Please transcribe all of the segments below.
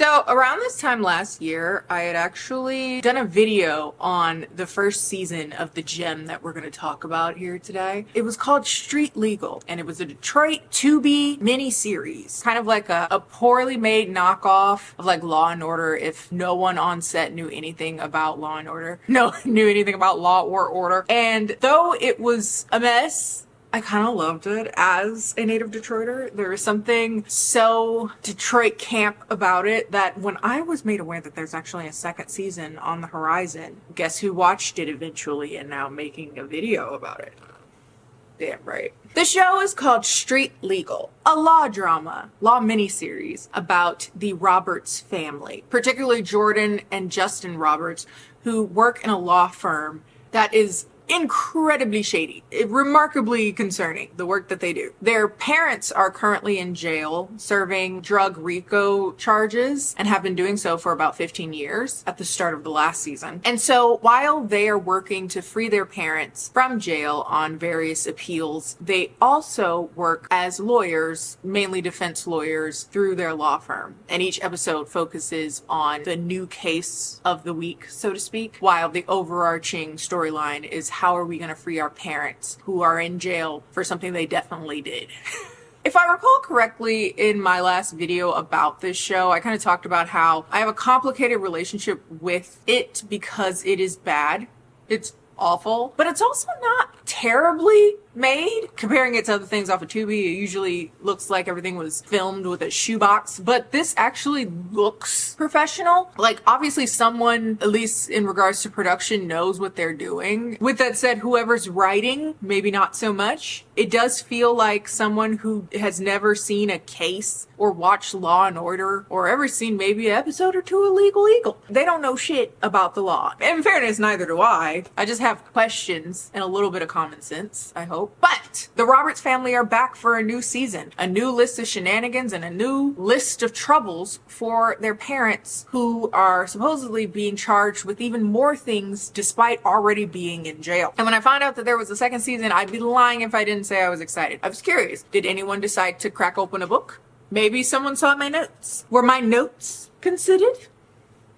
So around this time last year, I had actually done a video on the first season of the gem that we're going to talk about here today. It was called Street Legal, and it was a Detroit Tubi miniseries, kind of like a poorly made knockoff of like Law and Order if no one on set knew anything about Law and Order. No, knew anything about Law or Order. And though it was a mess, I kind of loved it as a native Detroiter. There was something so Detroit camp about it that when I was made aware that there's actually a second season on the horizon, guess who watched it eventually and now making a video about it? Damn right. The show is called Street Legal, a law drama, law miniseries about the Roberts family, particularly Jordan and Justin Roberts, who work in a law firm that is incredibly shady, remarkably concerning, the work that they do. Their parents are currently in jail serving drug RICO charges and have been doing so for about 15 years at the start of the last season. And so while they are working to free their parents from jail on various appeals, they also work as lawyers, mainly defense lawyers, through their law firm. And each episode focuses on the new case of the week, so to speak, while the overarching storyline is how are we going to free our parents who are in jail for something they definitely did. If I recall correctly, in my last video about this show, I kind of talked about how I have a complicated relationship with it because it is bad. It's awful, but it's also not terribly made. Comparing it to other things off of Tubi, it usually looks like everything was filmed with a shoebox, but this actually looks professional. Like, obviously someone, at least in regards to production, knows what they're doing. With that said, whoever's writing, maybe not so much. It does feel like someone who has never seen a case or watched Law and Order or ever seen maybe an episode or two of Legal Eagle. They don't know shit about the law. In fairness, neither do I. I just have questions and a little bit of common sense, I hope. But the Roberts family are back for a new season, a new list of shenanigans and a new list of troubles for their parents who are supposedly being charged with even more things despite already being in jail. And when I found out that there was a second season, I'd be lying if I didn't say I was excited. I was curious. Did anyone decide to crack open a book? Maybe someone saw my notes. Were my notes considered?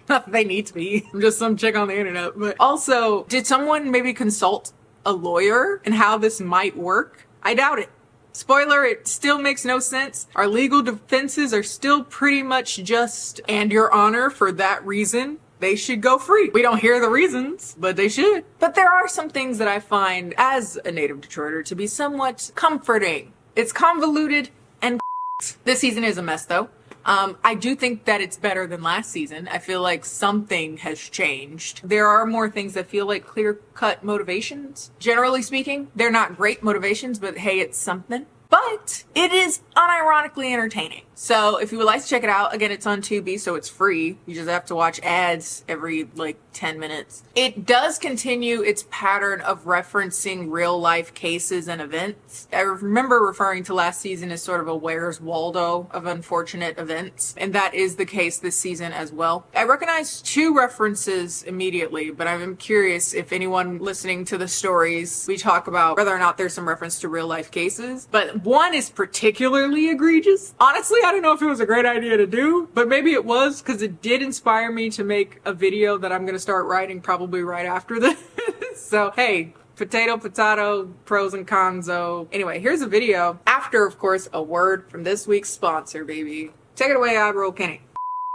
Not that they need to be. I'm just some chick on the internet. But also, did someone maybe consult a lawyer and how this might work? I doubt it. Spoiler, it still makes no sense. Our legal defenses are still pretty much just, and your honor, for that reason, they should go free. We don't hear the reasons, but they should. But there are some things that I find, as a native Detroiter, to be somewhat comforting. It's convoluted and this season is a mess though. I do think that it's better than last season. I feel like something has changed. There are more things that feel like clear-cut motivations. Generally speaking, they're not great motivations, but hey, it's something. But it is unironically entertaining. So if you would like to check it out, again, it's on Tubi, so it's free. You just have to watch ads every 10 minutes. It does continue its pattern of referencing real life cases and events. I remember referring to last season as sort of a Where's Waldo of unfortunate events, and that is the case this season as well. I recognize two references immediately, but I'm curious if anyone listening to the stories, we talk about whether or not there's some reference to real life cases, but one is particularly egregious. Honestly, I don't know if it was a great idea to do, but maybe it was, because it did inspire me to make a video that I'm going to start writing probably right after this. So, hey, potato, pros and cons. Anyway, here's a video after, of course, a word from this week's sponsor, baby. Take it away, Admiral Kennie.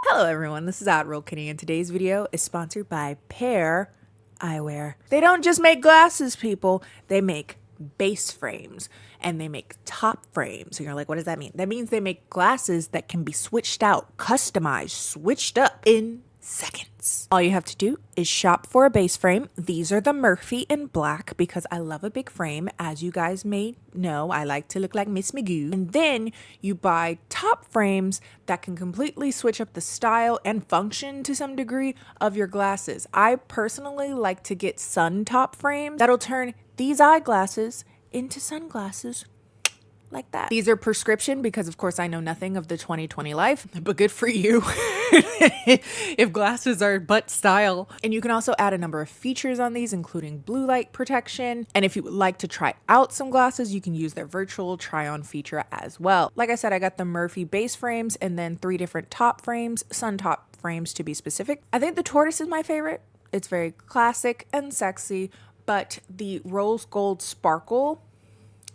Hello everyone, this is Admiral Kennie, and today's video is sponsored by Pear Eyewear. They don't just make glasses, people. They make base frames and they make top frames. And you're like, what does that mean? That means they make glasses that can be switched out, customized, switched up in seconds. All you have to do is shop for a base frame. These are the Murphy in black because I love a big frame. As you guys may know, I like to look like Miss Magoo. And then you buy top frames that can completely switch up the style and function to some degree of your glasses. I personally like to get sun top frames that'll turn these eyeglasses into sunglasses like that. These are prescription because of course I know nothing of the 2020 life, but good for you. if glasses are butt style. And you can also add a number of features on these, including blue light protection. And if you would like to try out some glasses, you can use their virtual try-on feature as well. Like I said, I got the Murphy base frames and then 3 different top frames, sun top frames to be specific. I think the Tortoise is my favorite. It's very classic and sexy, but the rose gold sparkle,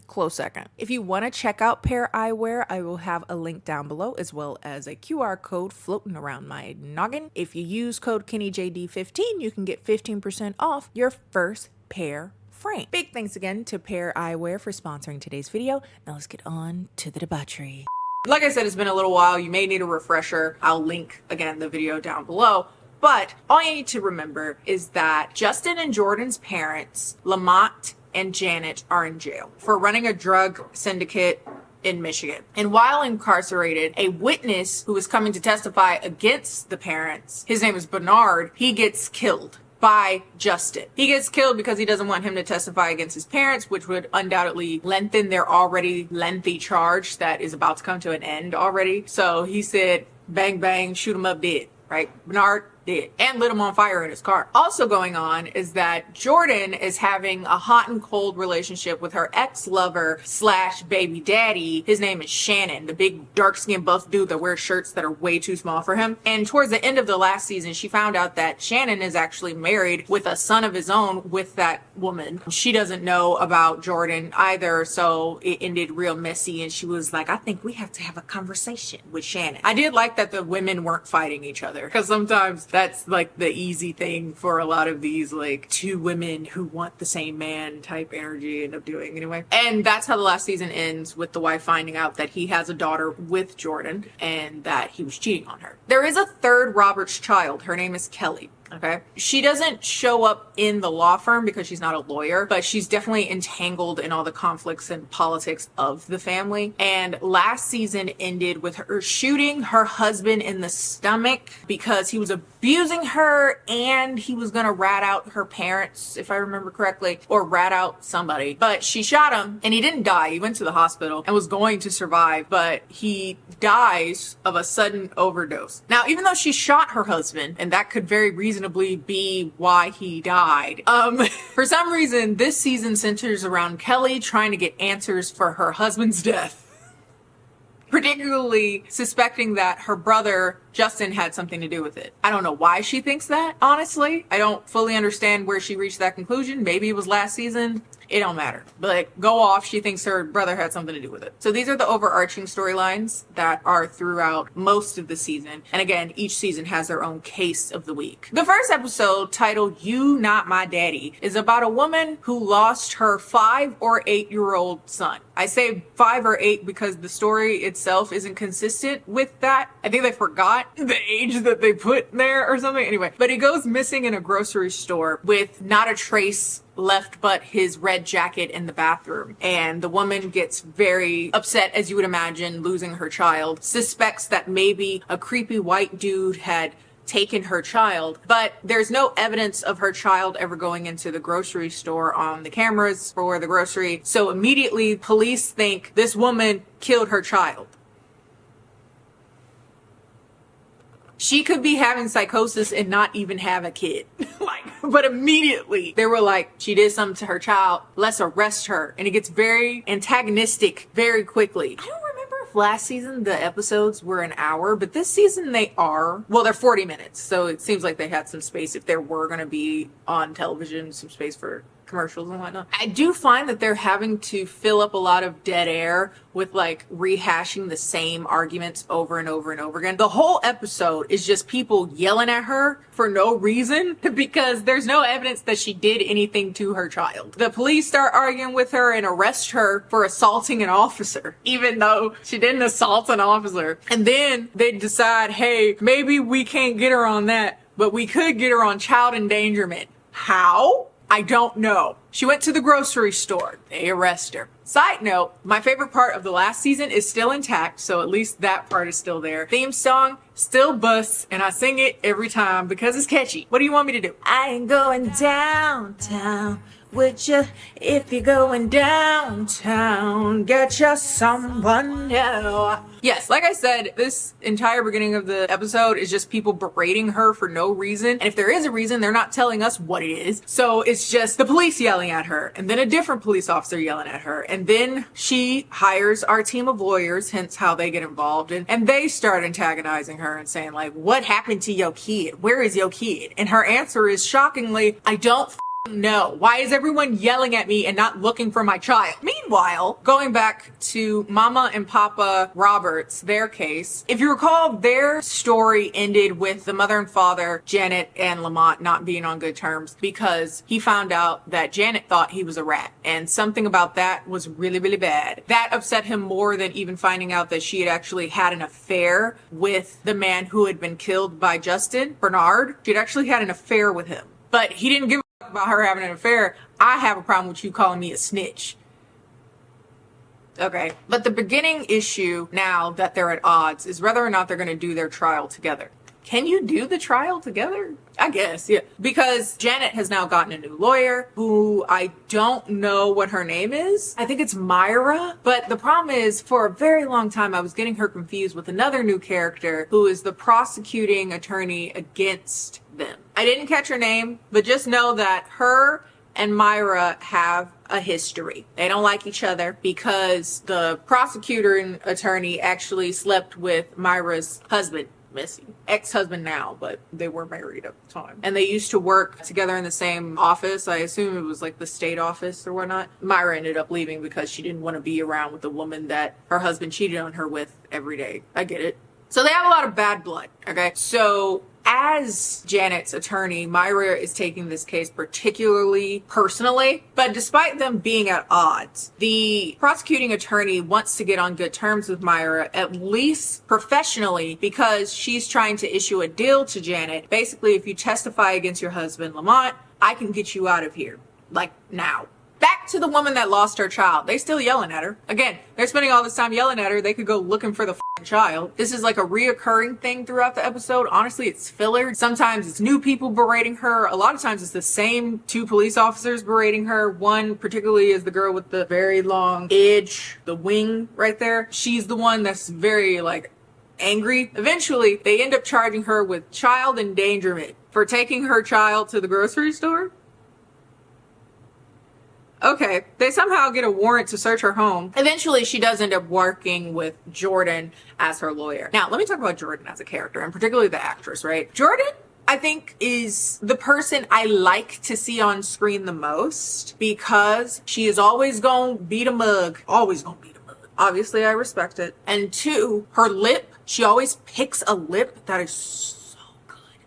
close second. If you want to check out Pair Eyewear, I will have a link down below as well as a QR code floating around my noggin. If you use code KennieJD15, you can get 15% off your first pair frame. Big thanks again to Pair Eyewear for sponsoring today's video. Now let's get on to the debauchery. Like I said, it's been a little while. You may need a refresher. I'll link again the video down below. But all you need to remember is that Justin and Jordan's parents, Lamont and Janet, are in jail for running a drug syndicate in Michigan. And while incarcerated, a witness who was coming to testify against the parents, his name is Bernard, he gets killed by Justin. He gets killed because he doesn't want him to testify against his parents, which would undoubtedly lengthen their already lengthy charge that is about to come to an end already. So he said, bang, bang, shoot him up dead, right? Bernard did, and lit him on fire in his car. Also going on is that Jordan is having a hot and cold relationship with her ex-lover slash baby daddy. His name is Shannon, the big dark-skinned buff dude that wears shirts that are way too small for him. And towards the end of the last season, she found out that Shannon is actually married with a son of his own with that woman. She doesn't know about Jordan either, so it ended real messy, and she was like, I think we have to have a conversation with Shannon. I did like that the women weren't fighting each other, because sometimes that's like the easy thing for a lot of these like two women who want the same man type energy end up doing anyway. And that's how the last season ends, with the wife finding out that he has a daughter with Jordan and that he was cheating on her. There is a third Robert's child. Her name is Kelly. Okay. She doesn't show up in the law firm because she's not a lawyer, but she's definitely entangled in all the conflicts and politics of the family. And last season ended with her shooting her husband in the stomach because he was abusing her and he was going to rat out her parents, if I remember correctly, or rat out somebody. But she shot him and he didn't die. He went to the hospital and was going to survive, but he dies of a sudden overdose. Now, even though she shot her husband, and that could very reasonably be why he died, for some reason this season centers around Kelly trying to get answers for her husband's death, particularly suspecting that her brother Justin had something to do with it. I don't know why she thinks that, honestly. I don't fully understand where she reached that conclusion. Maybe it was last season. It don't matter. But go off, she thinks her brother had something to do with it. So these are the overarching storylines that are throughout most of the season. And again, each season has their own case of the week. The first episode, titled You Not My Daddy, is about a woman who lost her 5 or 8-year-old son. I say 5 or 8 because the story itself isn't consistent with that. I think they forgot the age that they put there or something. Anyway, but he goes missing in a grocery store with not a trace left but his red jacket in the bathroom. And the woman gets very upset, as you would imagine, losing her child, suspects that maybe a creepy white dude had taken her child, but there's no evidence of her child ever going into the grocery store on the cameras for the grocery. So immediately police think this woman killed her child. She could be having psychosis and not even have a kid. But immediately they were like, she did something to her child, let's arrest her. And it gets very antagonistic very quickly. I don't remember if last season the episodes were an hour, but this season they are. Well, they're 40 minutes. So it seems like they had some space, if there were going to be on television, some space for commercials and whatnot. I do find that they're having to fill up a lot of dead air with like rehashing the same arguments over and over and over again. The whole episode is just people yelling at her for no reason because there's no evidence that she did anything to her child. The police start arguing with her and arrest her for assaulting an officer, even though she didn't assault an officer. And then they decide, hey, maybe we can't get her on that, but we could get her on child endangerment. How? I don't know. She went to the grocery store. They arrest her. Side note, my favorite part of the last season is still intact, so at least that part is still there. Theme song still busts, and I sing it every time because it's catchy. What do you want me to do? I ain't going downtown Would you, if you're going downtown, get you someone new? Yes, like I said, this entire beginning of the episode is just people berating her for no reason. And if there is a reason, they're not telling us what it is. So it's just the police yelling at her, and then a different police officer yelling at her. And then she hires our team of lawyers, hence how they get involved. And they start antagonizing her and saying, like, what happened to your kid? Where is your kid? And her answer is shockingly, I don't no. Why is everyone yelling at me and not looking for my child? Meanwhile, going back to Mama and Papa Roberts, their case, if you recall, their story ended with the mother and father, Janet and Lamont, not being on good terms because he found out that Janet thought he was a rat. And something about that was really, really bad. That upset him more than even finding out that she had actually had an affair with the man who had been killed by Justin, Bernard. She'd actually had an affair with him. But he didn't give about her having an affair. I have a problem with you calling me a snitch. Okay. But the beginning issue now that they're at odds is whether or not they're going to do their trial together. Can you do the trial together? I guess, yeah. Because Janet has now gotten a new lawyer who I don't know what her name is. I think it's Myra. But the problem is, for a very long time, I was getting her confused with another new character who is the prosecuting attorney against them. I didn't catch her name, but just know that her and Myra have a history. They don't like each other because the prosecutor and attorney actually slept with Myra's husband. Missy. Ex-husband now, but they were married at the time. And they used to work together in the same office. I assume it was like the state office or whatnot. Myra ended up leaving because she didn't want to be around with the woman that her husband cheated on her with every day. I get it. So they have a lot of bad blood, okay? So as Janet's attorney, Myra is taking this case particularly personally, but despite them being at odds, the prosecuting attorney wants to get on good terms with Myra, at least professionally, because she's trying to issue a deal to Janet. Basically, if you testify against your husband, Lamont, I can get you out of here. Like, now. Back to the woman that lost her child. They still yelling at her. Again, they're spending all this time yelling at her. They could go looking for the child. This is like a reoccurring thing throughout the episode. Honestly, it's filler. Sometimes it's new people berating her. A lot of times it's the same two police officers berating her. One particularly is the girl with the very long edge, the wing right there. She's the one that's very like angry. Eventually, they end up charging her with child endangerment for taking her child to the grocery store. Okay, they somehow get a warrant to search her home. Eventually, she does end up working with Jordan as her lawyer. Now, let me talk about Jordan as a character, and particularly the actress, right? Jordan, I think, is the person I like to see on screen the most because she is always gonna beat a mug. Always gonna beat a mug. Obviously, I respect it. And two, her lip, she always picks a lip that is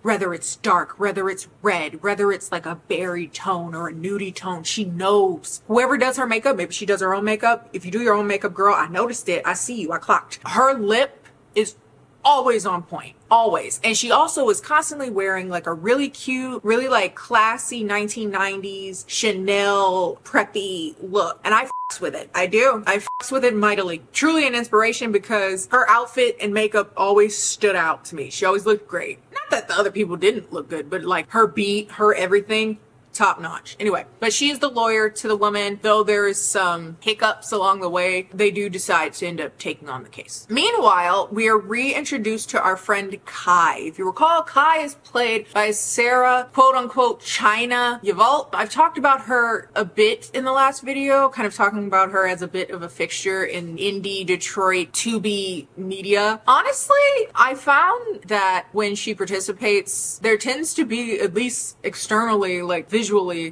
whether it's dark, whether it's red, whether it's like a berry tone or a nudie tone, she knows. Whoever does her makeup, maybe she does her own makeup. If you do your own makeup, girl, I noticed it. I see you. I clocked. Her lip is always on point. Always. And she also is constantly wearing like a really cute, really like classy 1990s Chanel preppy look. And I f***s with it. I do. I f***s with it mightily. Truly an inspiration because her outfit and makeup always stood out to me. She always looked great. Not that the other people didn't look good, but like her beat, her everything, top notch. Anyway, but she's the lawyer to the woman. Though there is some hiccups along the way, they do decide to end up taking on the case. Meanwhile, we are reintroduced to our friend Kai. If you recall, Kai is played by Sarah, quote unquote, China Yvonne. I've talked about her a bit in the last video, kind of talking about her as a bit of a fixture in indie Detroit Tubi media. Honestly, I found that when she participates, there tends to be, at least externally, like visually,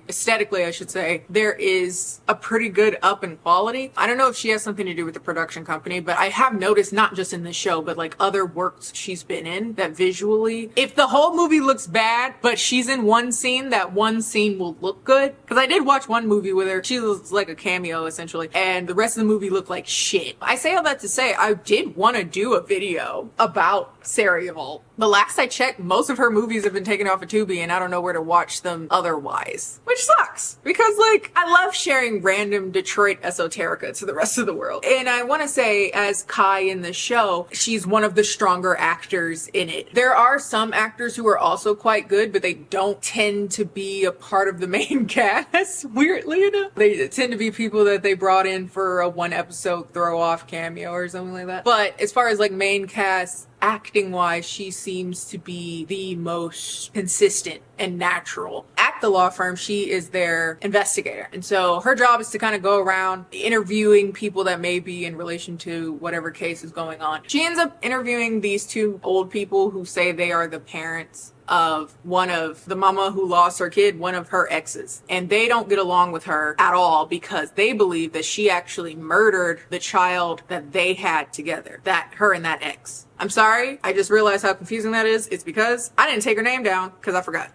aesthetically, I should say, there is a pretty good up in quality. I don't know if she has something to do with the production company, but I have noticed, not just in this show, but like other works she's been in, that visually, if the whole movie looks bad, but she's in one scene, that one scene will look good. Because I did watch one movie with her. She was like a cameo, essentially, and the rest of the movie looked like shit. I say all that to say, I did want to do a video about serial. The last I checked, most of her movies have been taken off of Tubi, and I don't know where to watch them otherwise. Which sucks, because like, I love sharing random Detroit esoterica to the rest of the world. And I want to say, as Kai in the show, she's one of the stronger actors in it. There are some actors who are also quite good, but they don't tend to be a part of the main cast, weirdly enough. They tend to be people that they brought in for a one episode throw off cameo or something like that. But as far as like main cast, acting wise, she seems to be the most consistent and natural. At the law firm, she is their investigator. And so her job is to kind of go around interviewing people that may be in relation to whatever case is going on. She ends up interviewing these two old people who say they are the parents of one of the mama who lost her kid, one of her exes. And they don't get along with her at all because they believe that she actually murdered the child that they had together, that her and that ex. I'm sorry, I just realized how confusing that is. It's because I didn't take her name down because I forgot.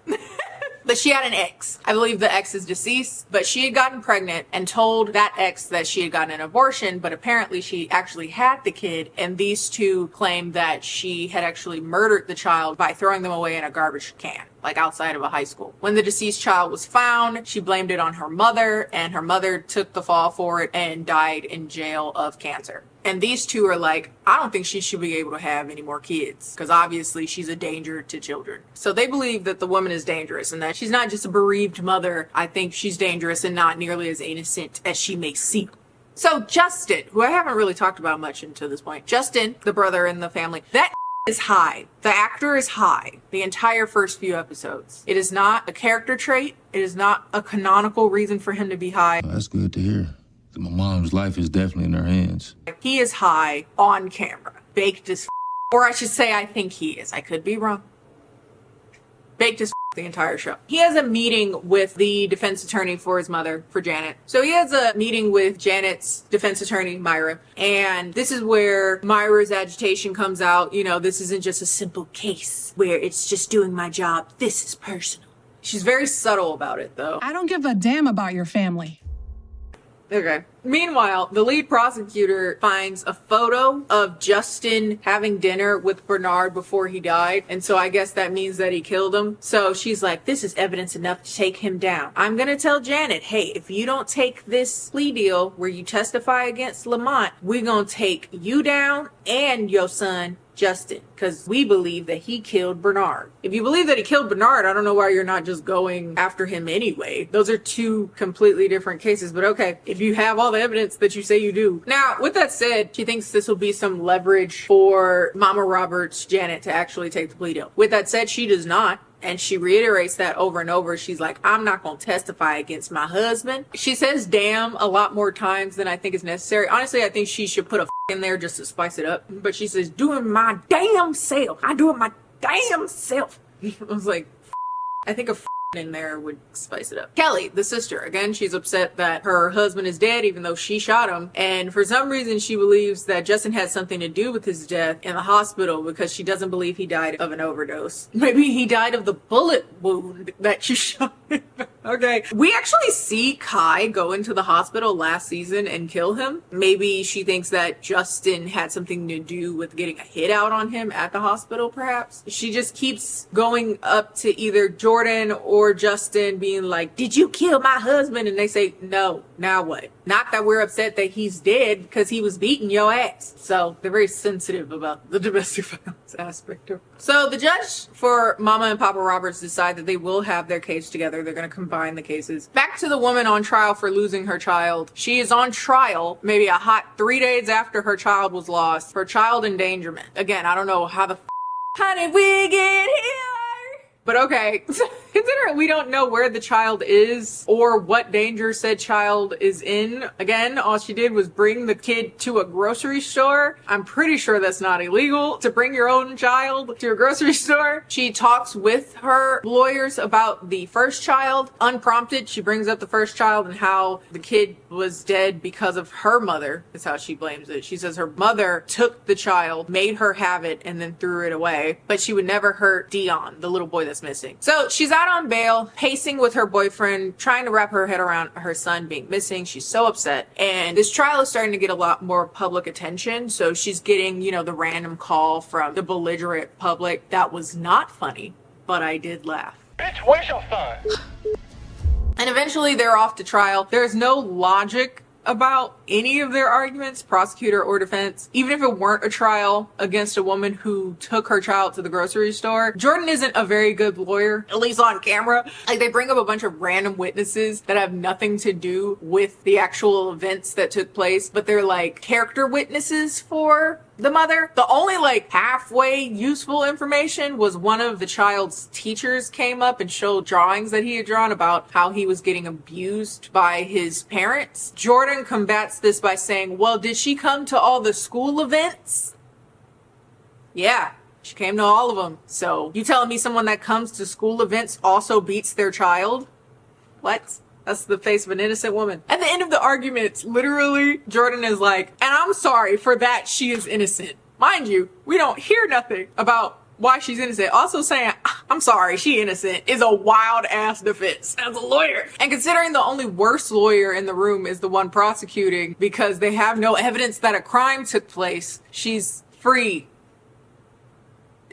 But she had an ex. I believe the ex is deceased, but she had gotten pregnant and told that ex that she had gotten an abortion, but apparently she actually had the kid, and these two claimed that she had actually murdered the child by throwing them away in a garbage can, like outside of a high school. When the deceased child was found, she blamed it on her mother, and her mother took the fall for it and died in jail of cancer. And these two are like, I don't think she should be able to have any more kids because obviously she's a danger to children. So they believe that the woman is dangerous and that she's not just a bereaved mother. I think she's dangerous and not nearly as innocent as she may seem. So Justin, who I haven't really talked about much until this point, Justin, the brother in the family, that is high. The actor is high the entire first few episodes. It is not a character trait. It is not a canonical reason for him to be high. That's good to hear. My mom's life is definitely in her hands. He is high on camera. Baked as or I should say I think he is. I could be wrong. Baked as the entire show. He has a meeting with the defense attorney for his mother, for Janet. So he has a meeting with Janet's defense attorney, Myra. And this is where Myra's agitation comes out. You know, this isn't just a simple case where it's just doing my job. This is personal. She's very subtle about it, though. I don't give a damn about your family. Okay. Meanwhile, the lead prosecutor finds a photo of Justin having dinner with Bernard before he died. And so I guess that means that he killed him. So she's like, this is evidence enough to take him down. I'm going to tell Janet, hey, if you don't take this plea deal where you testify against Lamont, we're going to take you down and your son, Justin, because we believe that he killed Bernard. If you believe that he killed Bernard, I don't know why you're not just going after him anyway. Those are two completely different cases, but okay, if you have all the evidence that you say you do. Now, with that said, she thinks this will be some leverage for Mama Roberts, Janet, to actually take the plea deal. With that said, she does not. And she reiterates that over and over. She's like, I'm not going to testify against my husband. She says damn a lot more times than I think is necessary. Honestly, I think she should put a in there just to spice it up. But she says, doing my damn self. I do it my damn self. I was like, I think a in there would spice it up. Kelly, the sister, again, she's upset that her husband is dead even though she shot him, and for some reason she believes that Justin had something to do with his death in the hospital because she doesn't believe he died of an overdose. Maybe he died of the bullet wound that you shot him. Okay. We actually see Kai go into the hospital last season and kill him. Maybe she thinks that Justin had something to do with getting a hit out on him at the hospital, perhaps. She just keeps going up to either Jordan or Justin being like, did you kill my husband? And they say, no. Now what? Not that we're upset that he's dead because he was beating your ass. So they're very sensitive about the domestic violence aspect of it. So the judge for Mama and Papa Roberts decide that they will have their case together. They're going to combine the cases. Back to the woman on trial for losing her child. She is on trial maybe a hot 3 days after her child was lost for child endangerment. Again, I don't know how did we get here? But okay, considering we don't know where the child is or what danger said child is in, again, all she did was bring the kid to a grocery store. I'm pretty sure that's not illegal to bring your own child to a grocery store. She talks with her lawyers about the first child. Unprompted, she brings up the first child and how the kid was dead because of her mother, is how she blames it. She says her mother took the child, made her have it, and then threw it away. But she would never hurt Dion, the little boy that's is missing. So she's out on bail, pacing with her boyfriend, trying to wrap her head around her son being missing. She's so upset. And this trial is starting to get a lot more public attention. So she's getting, you know, the random call from the belligerent public. That was not funny, but I did laugh. Bitch, where's your son? And eventually they're off to trial. There's no logic about any of their arguments, prosecutor or defense. Even if it weren't a trial against a woman who took her child to the grocery store, Jordan isn't a very good lawyer, at least on camera. Like, they bring up a bunch of random witnesses that have nothing to do with the actual events that took place, but they're like character witnesses for the mother. The only like halfway useful information was one of the child's teachers came up and showed drawings that he had drawn about how he was getting abused by his parents. Jordan combats this by saying, well, did she come to all the school events? Yeah, she came to all of them. So you telling me someone that comes to school events also beats their child? What? That's the face of an innocent woman. At the end of the argument, literally, Jordan is like, and I'm sorry for that, she is innocent. Mind you, we don't hear nothing about why she's innocent. Also saying, I'm sorry, she innocent is a wild ass defense as a lawyer. And considering the only worse lawyer in the room is the one prosecuting because they have no evidence that a crime took place, she's free.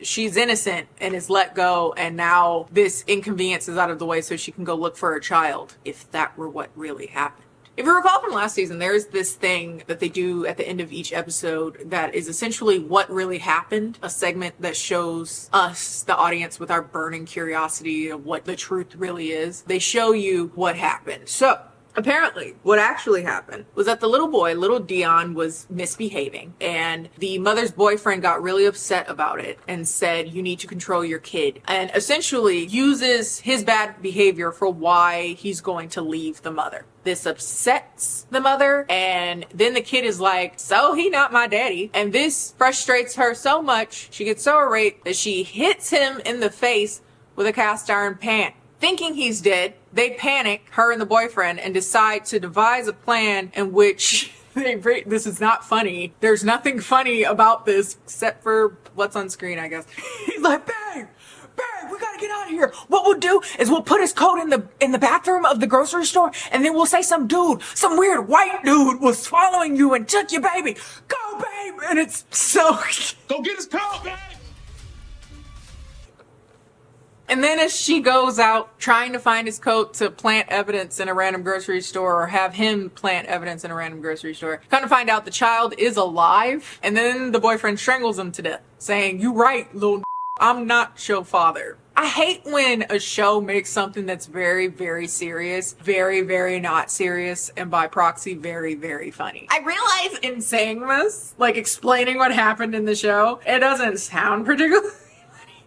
She's innocent and is let go, and now this inconvenience is out of the way so she can go look for her child, if that were what really happened. If you recall from last season, there's this thing that they do at the end of each episode that is essentially what really happened, a segment that shows us, the audience, with our burning curiosity of what the truth really is. They show you what happened. So apparently, what actually happened was that the little boy, little Dion, was misbehaving, and the mother's boyfriend got really upset about it and said, you need to control your kid, and essentially uses his bad behavior for why he's going to leave the mother. This upsets the mother, and then the kid is like, so he not my daddy, and this frustrates her so much, she gets so irate that she hits him in the face with a cast iron pan. Thinking he's dead, they panic, her and the boyfriend, and decide to devise a plan in which this is not funny. There's nothing funny about this except for what's on screen, I guess. He's like, babe, we gotta get out of here. What we'll do is we'll put his coat in the bathroom of the grocery store, and then we'll say some weird white dude was following you and took your baby. Go, babe! And it's so... Go get his coat, man! And then as she goes out trying to find his coat to plant evidence in a random grocery store, or have him plant evidence in a random grocery store, come to find out the child is alive. And then the boyfriend strangles him to death, saying, you right, little I'm not your father. I hate when a show makes something that's very, very serious, very, very not serious, and by proxy, very, very funny. I realize in saying this, like explaining what happened in the show, it doesn't sound particularly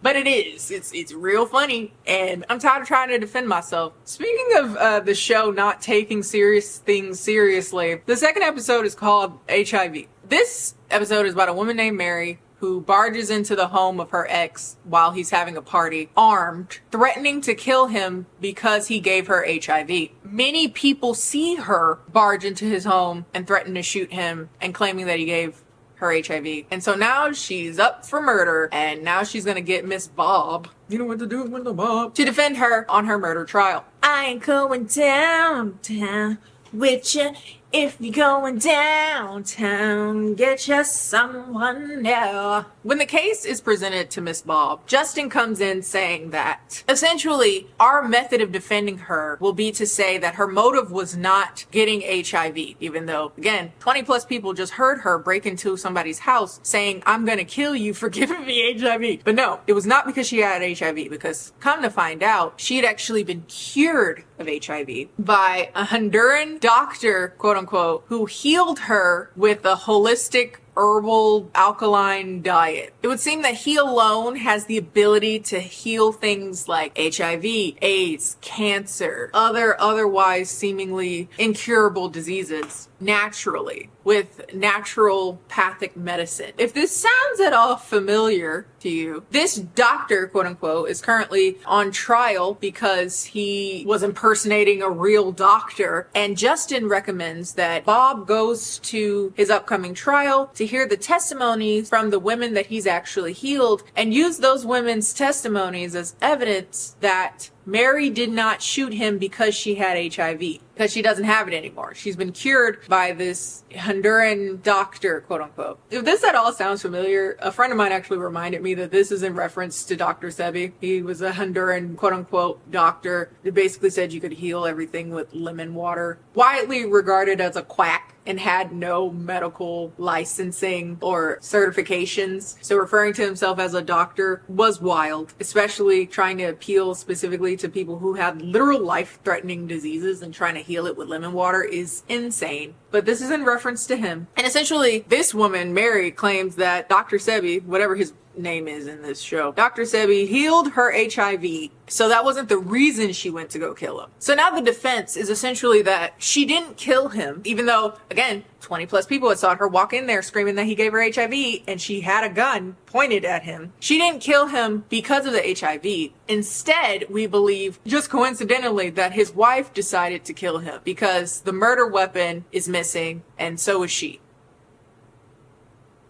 but it is. It's real funny, and I'm tired of trying to defend myself. Speaking of the show not taking serious things seriously, the second episode is called HIV. This episode is about a woman named Mary who barges into the home of her ex while he's having a party, armed, threatening to kill him because he gave her HIV. Many people see her barge into his home and threaten to shoot him, and claiming that he gave her HIV. And so now she's up for murder, and now she's gonna get Miss Bob, you know what to do with the Bob, to defend her on her murder trial. I ain't going downtown with you. If you're going downtown, get you someone new. When the case is presented to Miss Bob, Justin comes in saying that essentially our method of defending her will be to say that her motive was not getting HIV, even though, again, 20 plus people just heard her break into somebody's house saying, I'm gonna kill you for giving me HIV. But no, it was not because she had HIV, because come to find out, she had actually been cured of HIV by a Honduran doctor, quote unquote, who healed her with a holistic herbal alkaline diet. It would seem that he alone has the ability to heal things like HIV, AIDS, cancer, otherwise seemingly incurable diseases naturally, with naturopathic medicine. If this sounds at all familiar to you, this doctor, quote unquote, is currently on trial because he was impersonating a real doctor, and Justin recommends that Bob goes to his upcoming trial to hear the testimonies from the women that he's actually healed and use those women's testimonies as evidence that Mary did not shoot him because she had HIV, because she doesn't have it anymore. She's been cured by this Honduran doctor, quote unquote. If this at all sounds familiar, a friend of mine actually reminded me that this is in reference to Dr. Sebi. He was a Honduran, quote unquote, doctor that basically said you could heal everything with lemon water. Widely regarded as a quack and had no medical licensing or certifications. So referring to himself as a doctor was wild, especially trying to appeal specifically to people who had literal life-threatening diseases and trying to heal it with lemon water is insane. But this is in reference to him. And essentially, this woman, Mary, claims that Dr. Sebi, whatever his name is in this show, Dr. Sebi healed her HIV, so that wasn't the reason she went to go kill him. So now the defense is essentially that she didn't kill him, even though, again, 20 plus people had saw her walk in there screaming that he gave her HIV and she had a gun pointed at him. She didn't kill him because of the HIV. Instead, we believe, just coincidentally, that his wife decided to kill him because the murder weapon is missing and so is she.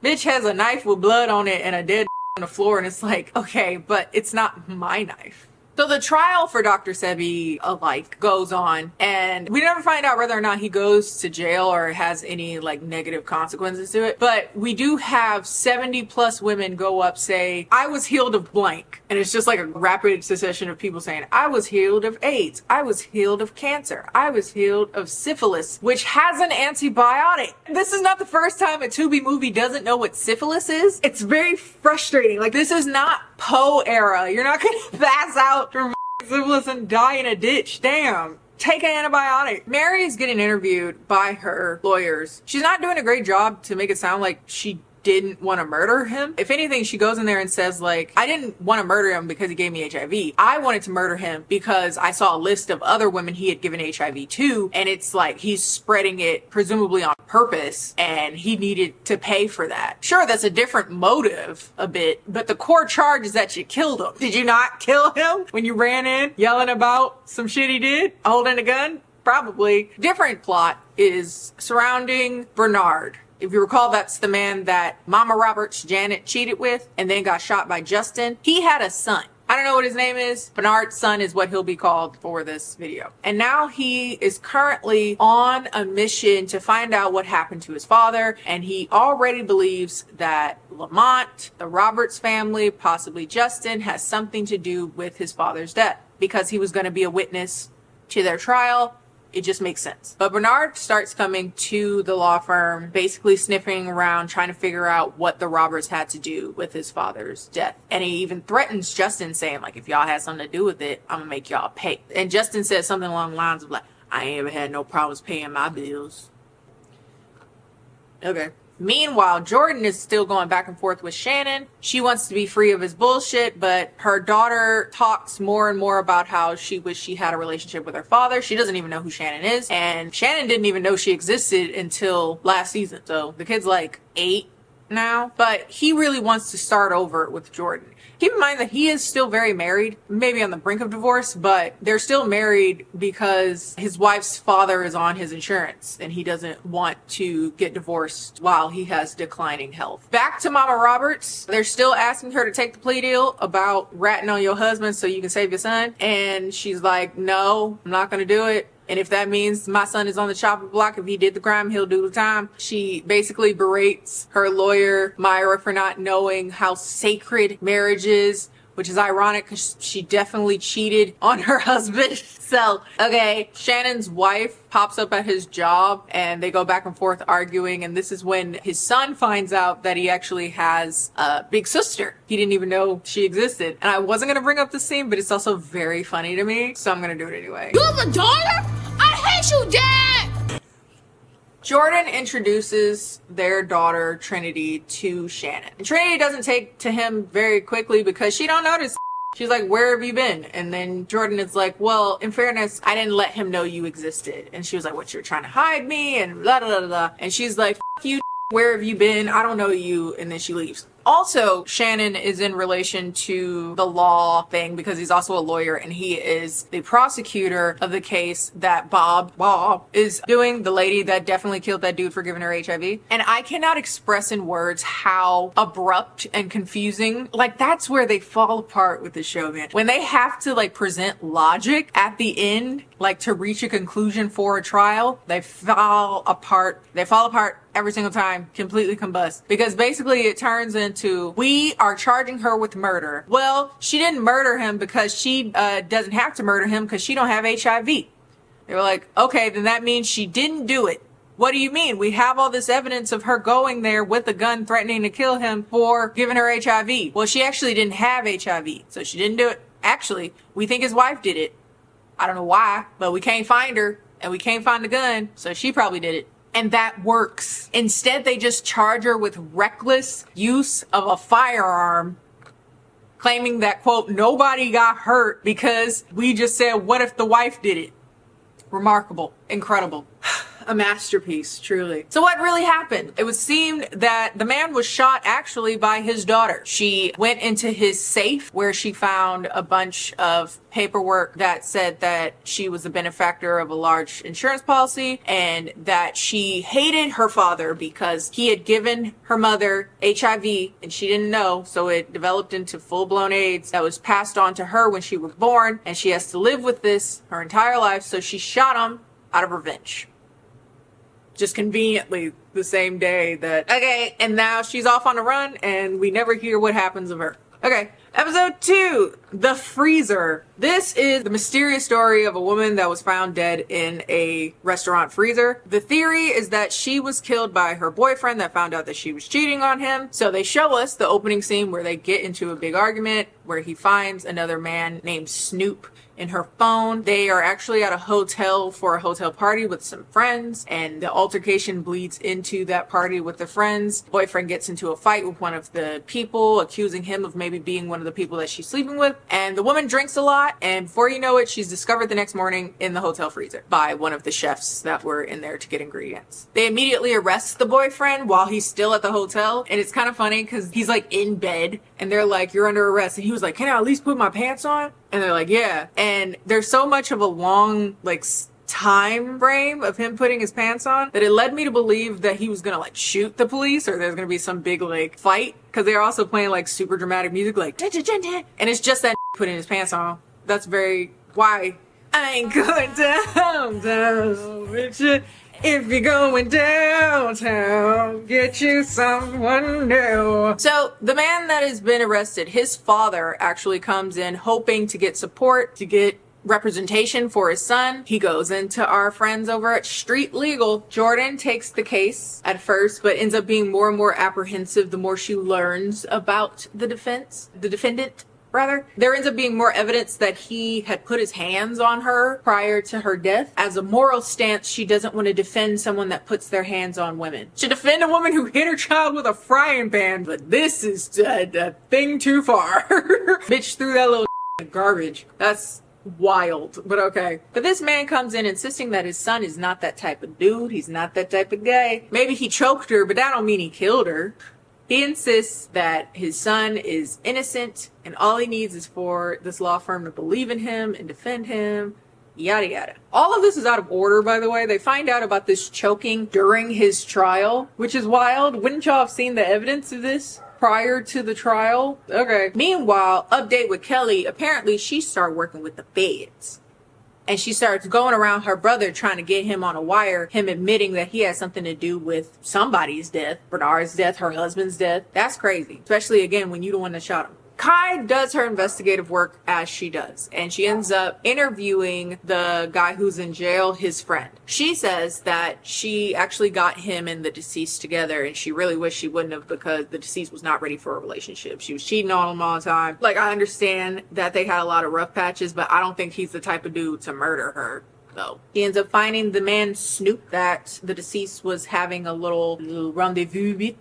Bitch has a knife with blood on it and a dead on the floor, and it's like, okay, but it's not my knife. So the trial for Dr. Sebi alike goes on, and we never find out whether or not he goes to jail or has any like negative consequences to it. But we do have 70 plus women go up say, I was healed of blank. And it's just like a rapid succession of people saying, I was healed of AIDS. I was healed of cancer. I was healed of syphilis, which has an antibiotic. This is not the first time a Tubi movie doesn't know what syphilis is. It's very frustrating. Like, this is not Poe era. You're not gonna pass out from syphilis and die in a ditch. Damn. Take an antibiotic. Mary is getting interviewed by her lawyers. She's not doing a great job to make it sound like she didn't want to murder him. If anything, she goes in there and says like, I didn't want to murder him because he gave me HIV. I wanted to murder him because I saw a list of other women he had given HIV to, and it's like he's spreading it presumably on purpose and he needed to pay for that. Sure, that's a different motive a bit, but the core charge is that you killed him. Did you not kill him when you ran in yelling about some shit he did, holding a gun? Probably. Different plot is surrounding Bernard. If you recall, that's the man that Mama Roberts' Janet cheated with and then got shot by Justin. He had a son. I don't know what his name is. Bernard's son is what he'll be called for this video. And now he is currently on a mission to find out what happened to his father. And he already believes that Lamont, the Roberts family, possibly Justin, has something to do with his father's death because he was going to be a witness to their trial. It just makes sense. But Bernard starts coming to the law firm, basically sniffing around, trying to figure out what the Roberts had to do with his father's death. And he even threatens Justin, saying, like, if y'all had something to do with it, I'm gonna make y'all pay. And Justin says something along the lines of, like, I ain't ever had no problems paying my bills. Okay. Meanwhile, Jordan is still going back and forth with Shannon. She wants to be free of his bullshit, but her daughter talks more and more about how she wished she had a relationship with her father. She doesn't even know who Shannon is, and Shannon didn't even know she existed until last season. So the kid's like 8 now, but he really wants to start over with Jordan. Keep in mind that he is still very married, maybe on the brink of divorce, but they're still married because his wife's father is on his insurance and he doesn't want to get divorced while he has declining health. Back to Mama Roberts. They're still asking her to take the plea deal about ratting on your husband so you can save your son. And she's like, no, I'm not going to do it. And if that means my son is on the chopping block, if he did the crime, he'll do the time. She basically berates her lawyer, Myra, for not knowing how sacred marriage is, which is ironic because she definitely cheated on her husband. So, okay, Shannon's wife pops up at his job and they go back and forth arguing. And this is when his son finds out that he actually has a big sister. He didn't even know she existed. And I wasn't going to bring up the scene, but it's also very funny to me. So I'm going to do it anyway. You have a daughter? I hate you, Dad! Jordan introduces their daughter, Trinity, to Shannon. And Trinity doesn't take to him very quickly because she don't notice. She's like, where have you been? And then Jordan is like, well, in fairness, I didn't let him know you existed. And she was like, what, you're trying to hide me? And blah, blah, blah, blah. And she's like, fuck you, where have you been? I don't know you. And then she leaves. Also, Shannon is in relation to the law thing because he's also a lawyer and he is the prosecutor of the case that Bob is doing, the lady that definitely killed that dude for giving her HIV. And I cannot express in words how abrupt and confusing, like that's where they fall apart with the show, man. When they have to like present logic at the end, like to reach a conclusion for a trial, they fall apart. They fall apart every single time, completely combust. Because basically it turns into, we are charging her with murder. Well, she didn't murder him because she doesn't have to murder him because she don't have HIV. They were like, okay, then that means she didn't do it. What do you mean? We have all this evidence of her going there with a gun threatening to kill him for giving her HIV. Well, she actually didn't have HIV, so she didn't do it. Actually, we think his wife did it. I don't know why, but we can't find her and we can't find the gun, so she probably did it. And that works. Instead, they just charge her with reckless use of a firearm, claiming that, quote, nobody got hurt because we just said, what if the wife did it? Remarkable. Incredible. A masterpiece, truly. So what really happened? It would seem that the man was shot actually by his daughter. She went into his safe where she found a bunch of paperwork that said that she was a benefactor of a large insurance policy and that she hated her father because he had given her mother HIV and she didn't know, so it developed into full-blown AIDS that was passed on to her when she was born, and she has to live with this her entire life, so she shot him out of revenge. Just conveniently the same day that, okay, and now she's off on the run and we never hear what happens of her. Okay, episode 2, The Freezer. This is the mysterious story of a woman that was found dead in a restaurant freezer. The theory is that she was killed by her boyfriend that found out that she was cheating on him. So they show us the opening scene where they get into a big argument where he finds another man named Snoop in her phone. They are actually at a hotel for a hotel party with some friends, and the altercation bleeds into that party with the friends. Boyfriend gets into a fight with one of the people, accusing him of maybe being one of the people that she's sleeping with, and the woman drinks a lot, and before you know it, she's discovered the next morning in the hotel freezer by one of the chefs that were in there to get ingredients. They immediately arrest the boyfriend while he's still at the hotel, and it's kind of funny because he's like in bed and they're like, you're under arrest, and he was like, can I at least put my pants on? And they're like, yeah. And there's so much of a long, like, time frame of him putting his pants on that it led me to believe that he was gonna, like, shoot the police or there's gonna be some big, like, fight. Because they're also playing, like, super dramatic music, like, and it's just that putting his pants on. That's very, why? I ain't going downtown, bitch. If you're going downtown, get you someone new. So the man that has been arrested, his father actually comes in hoping to get support, to get representation for his son. He goes into our friends over at Street Legal. Jordan takes the case at first, but ends up being more and more apprehensive the more she learns about the defendant. There ends up being more evidence that he had put his hands on her prior to her death. As a moral stance, she doesn't want to defend someone that puts their hands on women. She defend a woman who hit her child with a frying pan, but this is a thing too far. Bitch threw that little garbage. That's wild, but okay. But this man comes in insisting that his son is not that type of dude. He's not that type of guy. Maybe he choked her, but that don't mean he killed her. He insists that his son is innocent and all he needs is for this law firm to believe in him and defend him, yada yada. All of this is out of order, by the way. They find out about this choking during his trial, which is wild. Wouldn't y'all have seen the evidence of this prior to the trial? Okay. Meanwhile, update with Kelly. Apparently, she started working with the feds. And she starts going around her brother trying to get him on a wire, him admitting that he had something to do with somebody's death, Bernard's death, her husband's death. That's crazy, especially again when you're the one that shot him. Kai does her investigative work as she does, and she ends up interviewing the guy who's in jail, his friend. She says that she actually got him and the deceased together, and she really wished she wouldn't have because the deceased was not ready for a relationship. She was cheating on him all the time. Like, I understand that they had a lot of rough patches, but I don't think he's the type of dude to murder her. So he ends up finding the man Snoop that the deceased was having a little rendezvous with.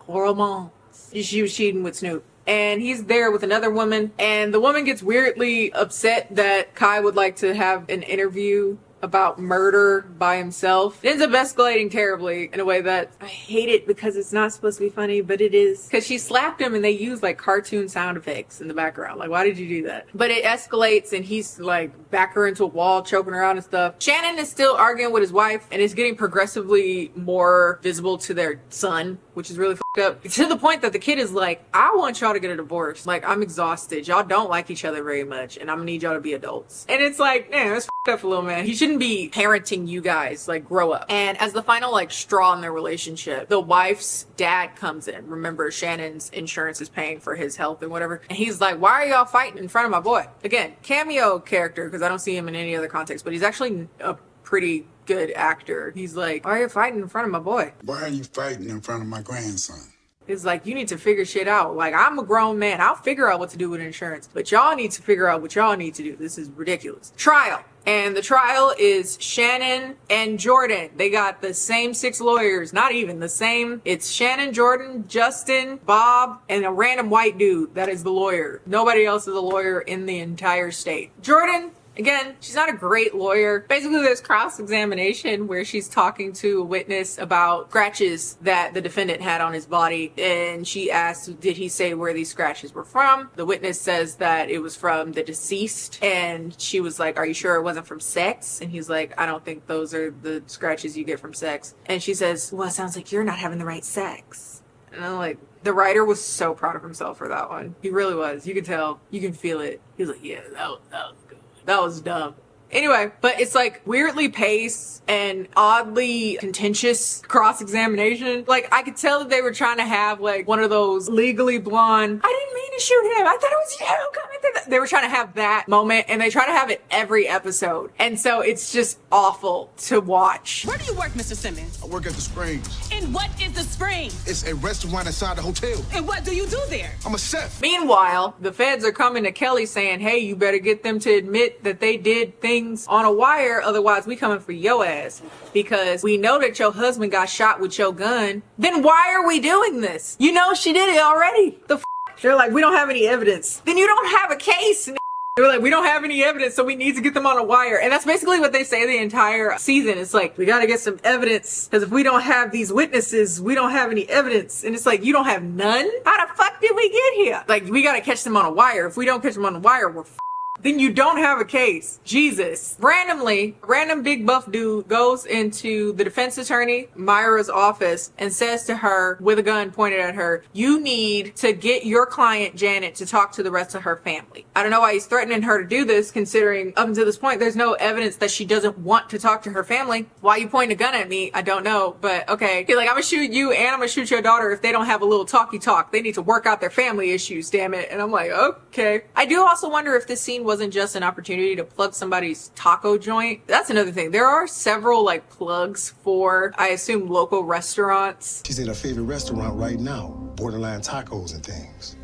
Romance. She was cheating with Snoop. And he's there with another woman. And the woman gets weirdly upset that Kai would like to have an interview about murder by himself. It ends up escalating terribly in a way that I hate it because it's not supposed to be funny, but it is. Because she slapped him and they use like cartoon sound effects in the background. Like, why did you do that? But it escalates and he's like back her into a wall, choking her out and stuff. Shannon is still arguing with his wife and it's getting progressively more visible to their son, which is really fucked up. To the point that the kid is like, I want y'all to get a divorce. Like, I'm exhausted. Y'all don't like each other very much and I'm gonna need y'all to be adults. And it's like, man, that's fucked up for little man. He shouldn't be parenting you guys. Like, grow up. And as the final like straw in their relationship, the wife's dad comes in. Remember, Shannon's insurance is paying for his health and whatever. And he's like, why are y'all fighting in front of my boy? Again, cameo character because I don't see him in any other context, but he's actually a pretty good actor. He's like, why are you fighting in front of my boy? Why are you fighting in front of my grandson? It's like, you need to figure shit out. Like, I'm a grown man. I'll figure out what to do with insurance. But y'all need to figure out what y'all need to do. This is ridiculous. Trial. And the trial is Shannon and Jordan. They got the same 6 lawyers. Not even the same. It's Shannon, Jordan, Justin, Bob, and a random white dude that is the lawyer. Nobody else is a lawyer in the entire state. Jordan, again, she's not a great lawyer. Basically, there's cross-examination where she's talking to a witness about scratches that the defendant had on his body. And she asks, did he say where these scratches were from? The witness says that it was from the deceased. And she was like, are you sure it wasn't from sex? And he's like, I don't think those are the scratches you get from sex. And she says, well, it sounds like you're not having the right sex. And I'm like, the writer was so proud of himself for that one. He really was. You can tell. You can feel it. He was like, yeah, that was good. That was dumb. Anyway, but it's like weirdly paced and oddly contentious cross-examination. Like, I could tell that they were trying to have like one of those Legally Blonde, I didn't mean to shoot him, I thought it was you coming through the... They were trying to have that moment and they try to have it every episode. And so it's just awful to watch. Where do you work, Mr. Simmons? I work at the Springs. And what is the Springs? It's a restaurant inside the hotel. And what do you do there? I'm a chef. Meanwhile, the feds are coming to Kelly saying, hey, you better get them to admit that they did things on a wire, otherwise we coming for your ass. Because we know that your husband got shot with your gun. Then why are we doing this? You know she did it already. The f***? They're like, we don't have any evidence. Then you don't have a case. They're like, we don't have any evidence, so we need to get them on a wire. And that's basically what they say the entire season. It's like, we gotta get some evidence, because if we don't have these witnesses, we don't have any evidence. And it's like, you don't have none? How the fuck did we get here? Like, we gotta catch them on a wire. If we don't catch them on a wire, we're f***ed. Then you don't have a case. Jesus. Randomly, a random big buff dude goes into the defense attorney, Myra's office, and says to her, with a gun pointed at her, you need to get your client, Janet, to talk to the rest of her family. I don't know why he's threatening her to do this, considering up until this point, there's no evidence that she doesn't want to talk to her family. Why you pointing a gun at me? I don't know, but okay. He's like, I'm gonna shoot you and I'm gonna shoot your daughter if they don't have a little talky talk. They need to work out their family issues, damn it. And I'm like, okay. I do also wonder if this scene wasn't just an opportunity to plug somebody's taco joint. That's another thing. There are several like plugs for, I assume, local restaurants. She's in her favorite restaurant right now, Borderline Tacos and things.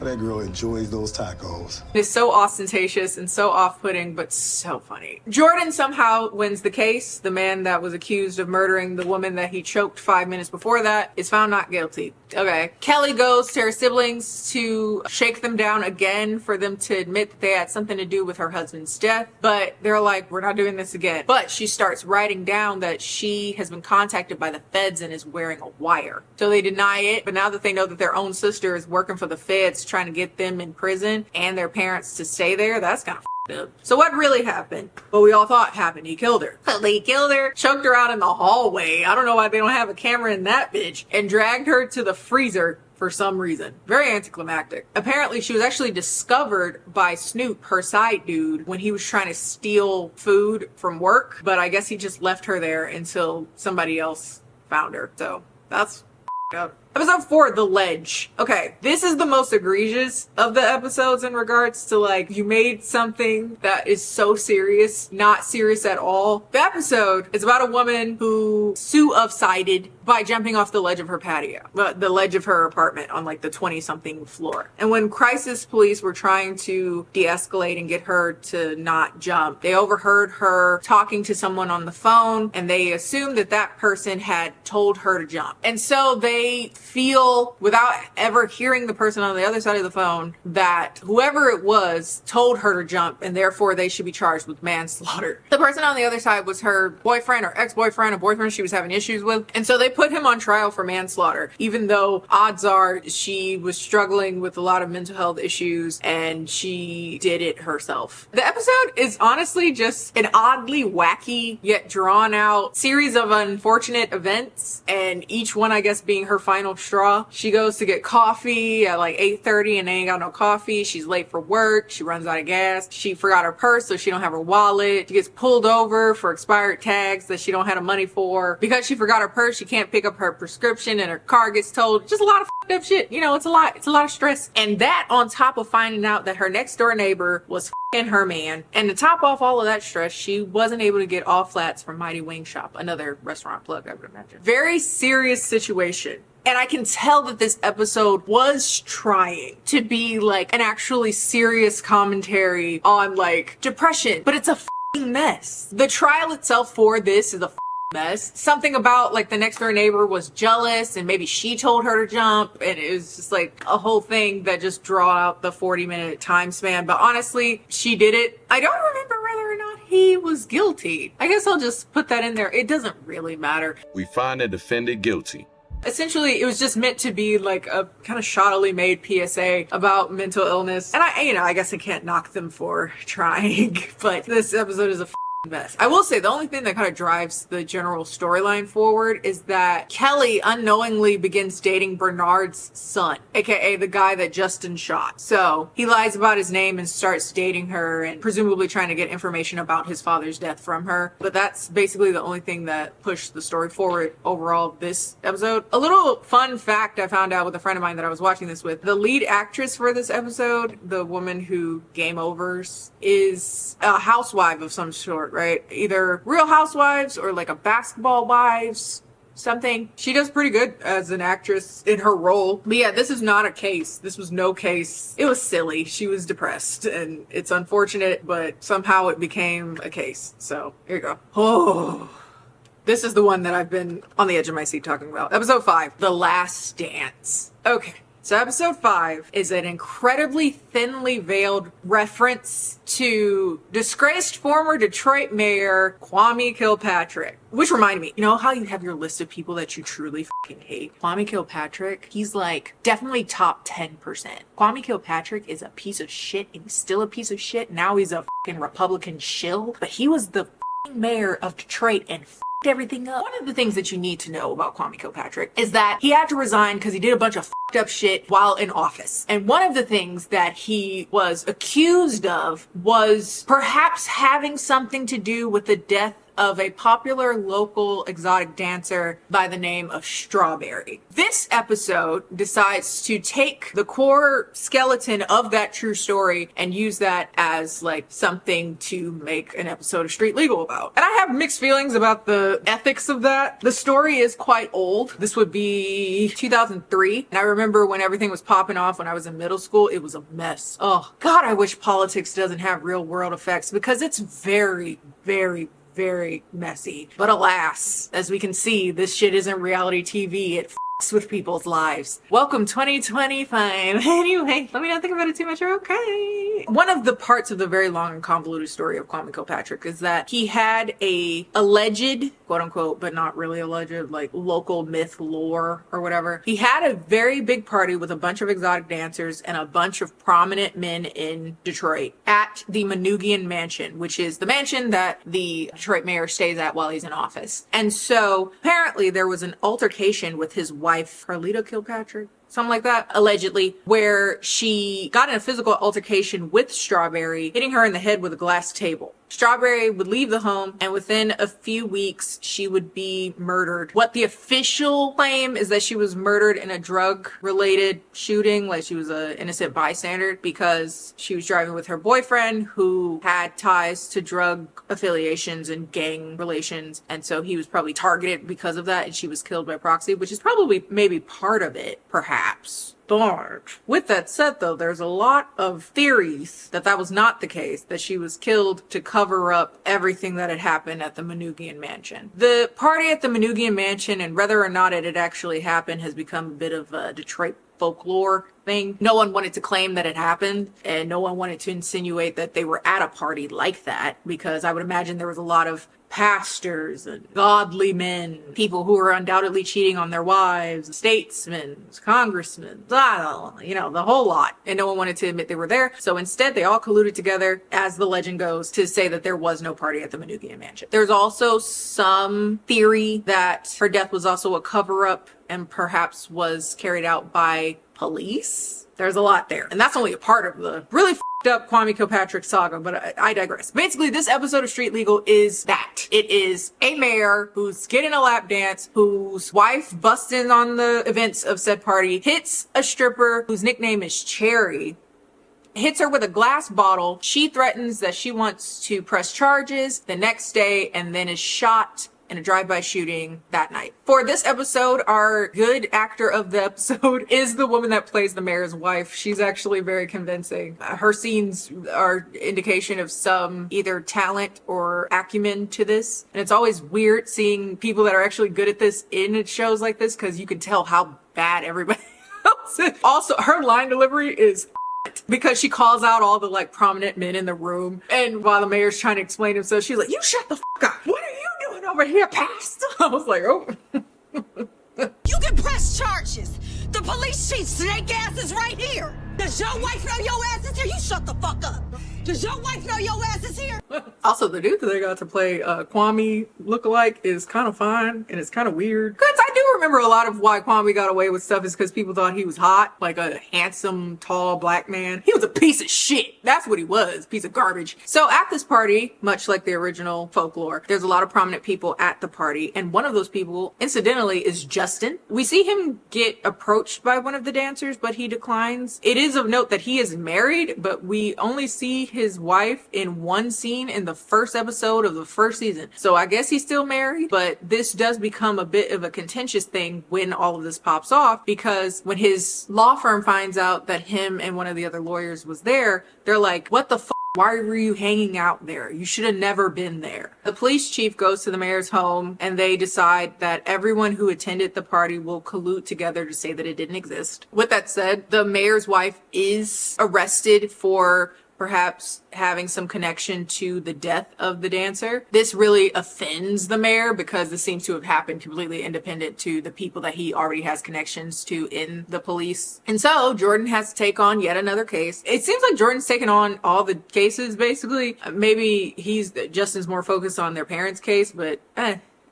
That girl enjoys those tacos. It's so ostentatious and so off-putting, but so funny. Jordan somehow wins the case. The man that was accused of murdering the woman that he choked 5 minutes before that is found not guilty. Okay. Kelly goes to her siblings to shake them down again for them to admit that they had something to do with her husband's death. But they're like, we're not doing this again. But she starts writing down that she has been contacted by the feds and is wearing a wire. So they deny it. But now that they know that their own sister is working for the feds trying to get them in prison and their parents to stay there, that's kind of up. So what really happened? What we all thought happened. He killed her. He killed her, choked her out in the hallway. I don't know why they don't have a camera in that bitch, and dragged her to the freezer for some reason. Very anticlimactic. Apparently she was actually discovered by Snoop, her side dude, when he was trying to steal food from work, but I guess he just left her there until somebody else found her. So that's up. Episode 4, The Ledge. Okay, this is the most egregious of the episodes in regards to like, you made something that is so serious, not serious at all. The episode is about a woman who suicided by jumping off the ledge of her patio, the ledge of her apartment on like the 20-something floor. And when crisis police were trying to de-escalate and get her to not jump, they overheard her talking to someone on the phone, and they assumed that that person had told her to jump. And so they feel, without ever hearing the person on the other side of the phone, that whoever it was told her to jump, and therefore they should be charged with manslaughter. The person on the other side was her boyfriend or ex-boyfriend, a boyfriend she was having issues with. And so they put him on trial for manslaughter, even though odds are she was struggling with a lot of mental health issues and she did it herself. The episode is honestly just an oddly wacky yet drawn out series of unfortunate events, and each one, I guess, being her final straw. She goes to get coffee at like 8:30 and they ain't got no coffee. She's late for work. She runs out of gas. She forgot her purse, so she don't have her wallet. She gets pulled over for expired tags that she don't have the money for. Because she forgot her purse, she can't pick up her prescription and her car gets towed. Just a lot of fucked up shit. You know, it's a lot. It's a lot of stress. And that on top of finding out that her next door neighbor was fucking her man. And to top off all of that stress, she wasn't able to get all flats from Mighty Wing Shop. Another restaurant plug, I would imagine. Very serious situation. And I can tell that this episode was trying to be like an actually serious commentary on like depression, but it's a f***ing mess. The trial itself for this is a f***ing mess. Something about like the next door neighbor was jealous and maybe she told her to jump, and it was just like a whole thing that just draw out the 40-minute time span. But honestly, she did it. I don't remember whether or not he was guilty. I guess I'll just put that in there. It doesn't really matter. We find the defendant guilty. Essentially, it was just meant to be like a kind of shoddily made PSA about mental illness. And I guess I can't knock them for trying, but this episode is a mess. I will say the only thing that kind of drives the general storyline forward is that Kelly unknowingly begins dating Bernard's son, aka the guy that Justin shot. So he lies about his name and starts dating her and presumably trying to get information about his father's death from her. But that's basically the only thing that pushed the story forward overall this episode. A little fun fact I found out with a friend of mine that I was watching this with: the lead actress for this episode, the woman who game overs, is a housewife of some sort, right? Either Real Housewives or like a Basketball Wives, something. She does pretty good as an actress in her role. But yeah, this is not a case. This was no case. It was silly. She was depressed and it's unfortunate, but somehow it became a case. So here you go. Oh, this is the one that I've been on the edge of my seat talking about. Episode 5, The Last Dance. Okay. So episode 5 is an incredibly thinly veiled reference to disgraced former Detroit mayor Kwame Kilpatrick. Which reminded me, you know how you have your list of people that you truly fucking hate? Kwame Kilpatrick, he's like definitely top 10%. Kwame Kilpatrick is a piece of shit and he's still a piece of shit. Now he's a fucking Republican shill, but he was the fucking mayor of Detroit and everything up. One of the things that you need to know about Kwame Kilpatrick is that he had to resign because he did a bunch of fucked up shit while in office. And one of the things that he was accused of was perhaps having something to do with the death of a popular local exotic dancer by the name of Strawberry. This episode decides to take the core skeleton of that true story and use that as like something to make an episode of Street Legal about. And I have mixed feelings about the ethics of that. The story is quite old. This would be 2003. And I remember when everything was popping off when I was in middle school, it was a mess. Oh God, I wish politics doesn't have real world effects because it's very, very messy. But alas, as we can see, this shit isn't reality TV. It fucks with people's lives. Welcome 2025. Anyway, let me not think about it too much. Okay. One of the parts of the very long and convoluted story of Kwame Kilpatrick is that he had a alleged, quote unquote, but not really alleged, like local myth lore or whatever. He had a very big party with a bunch of exotic dancers and a bunch of prominent men in Detroit at the Manugian Mansion, which is the mansion that the Detroit mayor stays at while he's in office. And so apparently there was an altercation with his wife, Carlita Kilpatrick, something like that, allegedly, where she got in a physical altercation with Strawberry, hitting her in the head with a glass table. Strawberry would leave the home, and within a few weeks, she would be murdered. What the official claim is that she was murdered in a drug-related shooting, like she was an innocent bystander, because she was driving with her boyfriend who had ties to drug affiliations and gang relations, and so he was probably targeted because of that, and she was killed by proxy, which is probably maybe part of it, perhaps. But with that said, though, there's a lot of theories that that was not the case, that she was killed to cover up everything that had happened at the Manoogian Mansion. The party at the Manoogian Mansion, and whether or not it had actually happened, has become a bit of a Detroit folklore thing. No one wanted to claim that it happened, and no one wanted to insinuate that they were at a party like that, because I would imagine there was a lot of pastors and godly men, people who were undoubtedly cheating on their wives, statesmen, congressmen, you know, the whole lot. And no one wanted to admit they were there. So instead, they all colluded together, as the legend goes, to say that there was no party at the Manoogian Mansion. There's also some theory that her death was also a cover-up and perhaps was carried out by police. There's a lot there. And that's only a part of the really f***ed up Kwame Kilpatrick saga, but I digress. Basically, this episode of Street Legal is that. It is a mayor who's getting a lap dance, whose wife busts in on the events of said party, hits a stripper whose nickname is Cherry, hits her with a glass bottle. She threatens that she wants to press charges the next day, and then is shot in a drive-by shooting that night. For this episode, our good actor of the episode is the woman that plays the mayor's wife. She's actually very convincing. Her scenes are indication of some either talent or acumen to this. And it's always weird seeing people that are actually good at this in shows like this, because you can tell how bad everybody else is. Also, her line delivery is because she calls out all the like prominent men in the room, and while the mayor's trying to explain himself, she's like, "You shut the fuck up. What are you doing over here, past?" I was like, oh. You can press charges. The police chief snake ass is right here. Does your wife know your ass is here? You shut the fuck up. Does your wife know your ass is here? Also, the dude that they got to play Kwame lookalike is kind of fine, and it's kind of weird. Because I do remember a lot of why Kwame got away with stuff is because people thought he was hot, like a handsome, tall black man. He was a piece of shit. That's what he was, piece of garbage. So at this party, much like the original folklore, there's a lot of prominent people at the party, and one of those people, incidentally, is Justin. We see him get approached by one of the dancers, but he declines. It is of note that he is married, but we only see his wife in one scene in the first episode of the first season. So I guess he's still married, but this does become a bit of a contentious thing when all of this pops off, because when his law firm finds out that him and one of the other lawyers was there, they're like, "What the fuck? Why were you hanging out there? You should have never been there." The police chief goes to the mayor's home, and they decide that everyone who attended the party will collude together to say that it didn't exist. With that said, the mayor's wife is arrested for perhaps having some connection to the death of the dancer. This really offends the mayor because this seems to have happened completely independent to the people that he already has connections to in the police. And so Jordan has to take on yet another case. It seems like Jordan's taken on all the cases basically. Maybe Justin's more focused on their parents' case, but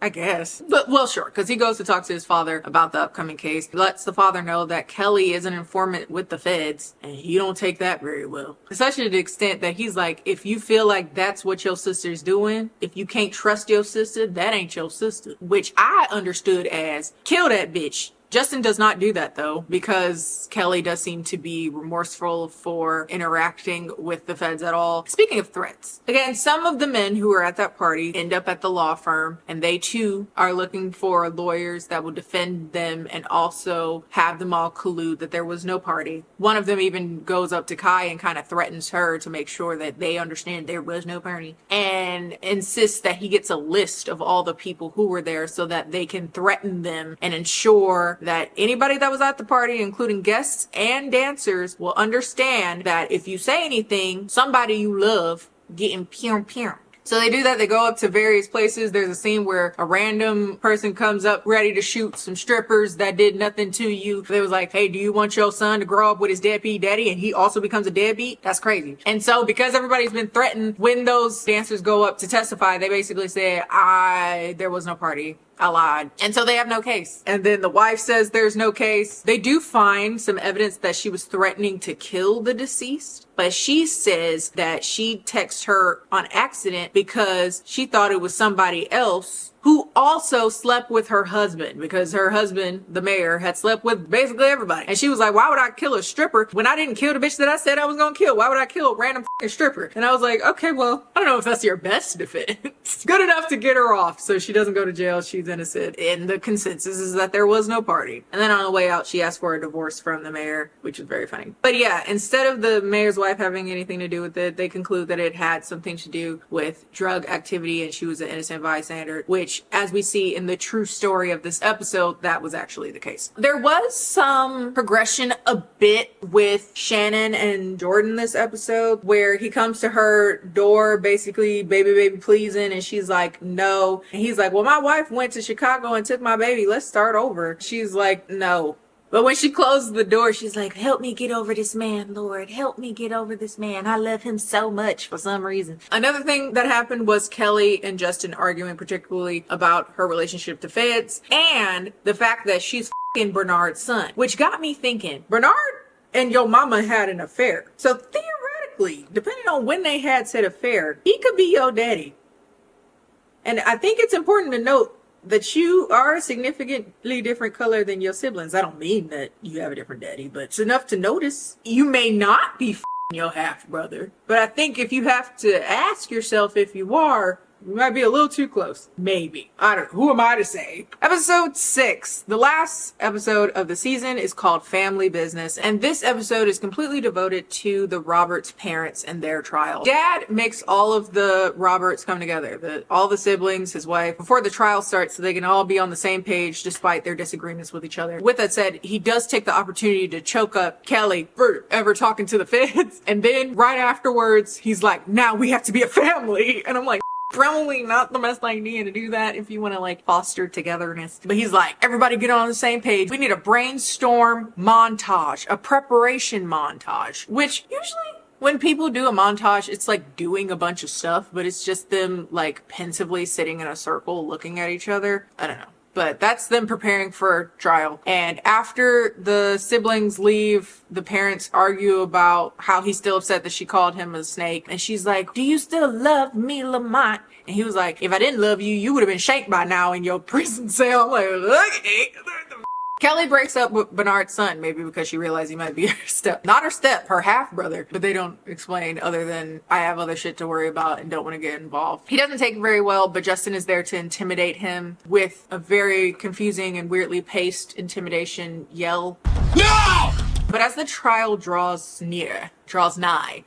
I guess. But, well, sure, because he goes to talk to his father about the upcoming case. He lets the father know that Kelly is an informant with the feds, and he don't take that very well. Such to the extent that he's like, if you feel like that's what your sister's doing, if you can't trust your sister, that ain't your sister. Which I understood as, kill that bitch. Justin does not do that though, because Kelly does seem to be remorseful for interacting with the feds at all. Speaking of threats, again, some of the men who are at that party end up at the law firm, and they too are looking for lawyers that will defend them and also have them all collude that there was no party. One of them even goes up to Kai and kind of threatens her to make sure that they understand there was no party, and insists that he gets a list of all the people who were there so that they can threaten them and ensure that anybody that was at the party, including guests and dancers, will understand that if you say anything, somebody you love getting pum. So they do that. They go up to various places. There's a scene where a random person comes up ready to shoot some strippers that did nothing to you. They was like, "Hey, do you want your son to grow up with his deadbeat daddy and he also becomes a deadbeat?" That's crazy. And so because everybody's been threatened, when those dancers go up to testify, they basically say, there was no party. I lied. And so they have no case. And then the wife says there's no case. They do find some evidence that she was threatening to kill the deceased, but she says that she texted her on accident because she thought it was somebody else who also slept with her husband, because her husband, the mayor, had slept with basically everybody. And she was like, why would I kill a stripper when I didn't kill the bitch that I said I was gonna kill? Why would I kill a random fucking stripper? And I was like, okay, well, I don't know if that's your best defense. Good enough to get her off so she doesn't go to jail. She's innocent. And the consensus is that there was no party. And then on the way out, she asked for a divorce from the mayor, which was very funny. But yeah, instead of the mayor's wife having anything to do with it, they conclude that it had something to do with drug activity and she was an innocent bystander, which, as we see in the true story of this episode, that was actually the case. There was some progression a bit with Shannon and Jordan this episode, where he comes to her door basically baby pleasing, and she's like, no. And he's like, well, my wife went to Chicago and took my baby. Let's start over. She's like, no. But when she closes the door, she's like, help me get over this man, Lord. Help me get over this man. I love him so much for some reason. Another thing that happened was Kelly and Justin arguing particularly about her relationship to Feds and the fact that she's f***ing Bernard's son, which got me thinking, Bernard and your mama had an affair. So theoretically, depending on when they had said affair, he could be your daddy. And I think it's important to note that you are a significantly different color than your siblings. I don't mean that you have a different daddy, but it's enough to notice. You may not be f***ing your half brother, but I think if you have to ask yourself if you are, you might be a little too close. Maybe. I don't know. Who am I to say? Episode 6. The last episode of the season is called Family Business, and this episode is completely devoted to the Roberts parents and their trial. Dad makes all of the Roberts come together, all the siblings, his wife, before the trial starts so they can all be on the same page despite their disagreements with each other. With that said, he does take the opportunity to choke up Kelly for ever talking to the Feds, and then right afterwards, he's like, now we have to be a family. And I'm like, probably not the best idea to do that if you want to like foster togetherness. But he's like, everybody get on the same page. We need a brainstorm montage, a preparation montage, which usually when people do a montage, it's like doing a bunch of stuff, but it's just them like pensively sitting in a circle looking at each other. I don't know. But that's them preparing for trial. And after the siblings leave, the parents argue about how he's still upset that she called him a snake. And she's like, do you still love me, Lamont? And he was like, if I didn't love you, you would have been shanked by now in your prison cell. I'm like, okay. Kelly breaks up with Bernard's son, maybe because she realized he might be her half brother, but they don't explain other than I have other shit to worry about and don't want to get involved. He doesn't take it very well, but Justin is there to intimidate him with a very confusing and weirdly paced intimidation yell. No! But as the trial draws nigh,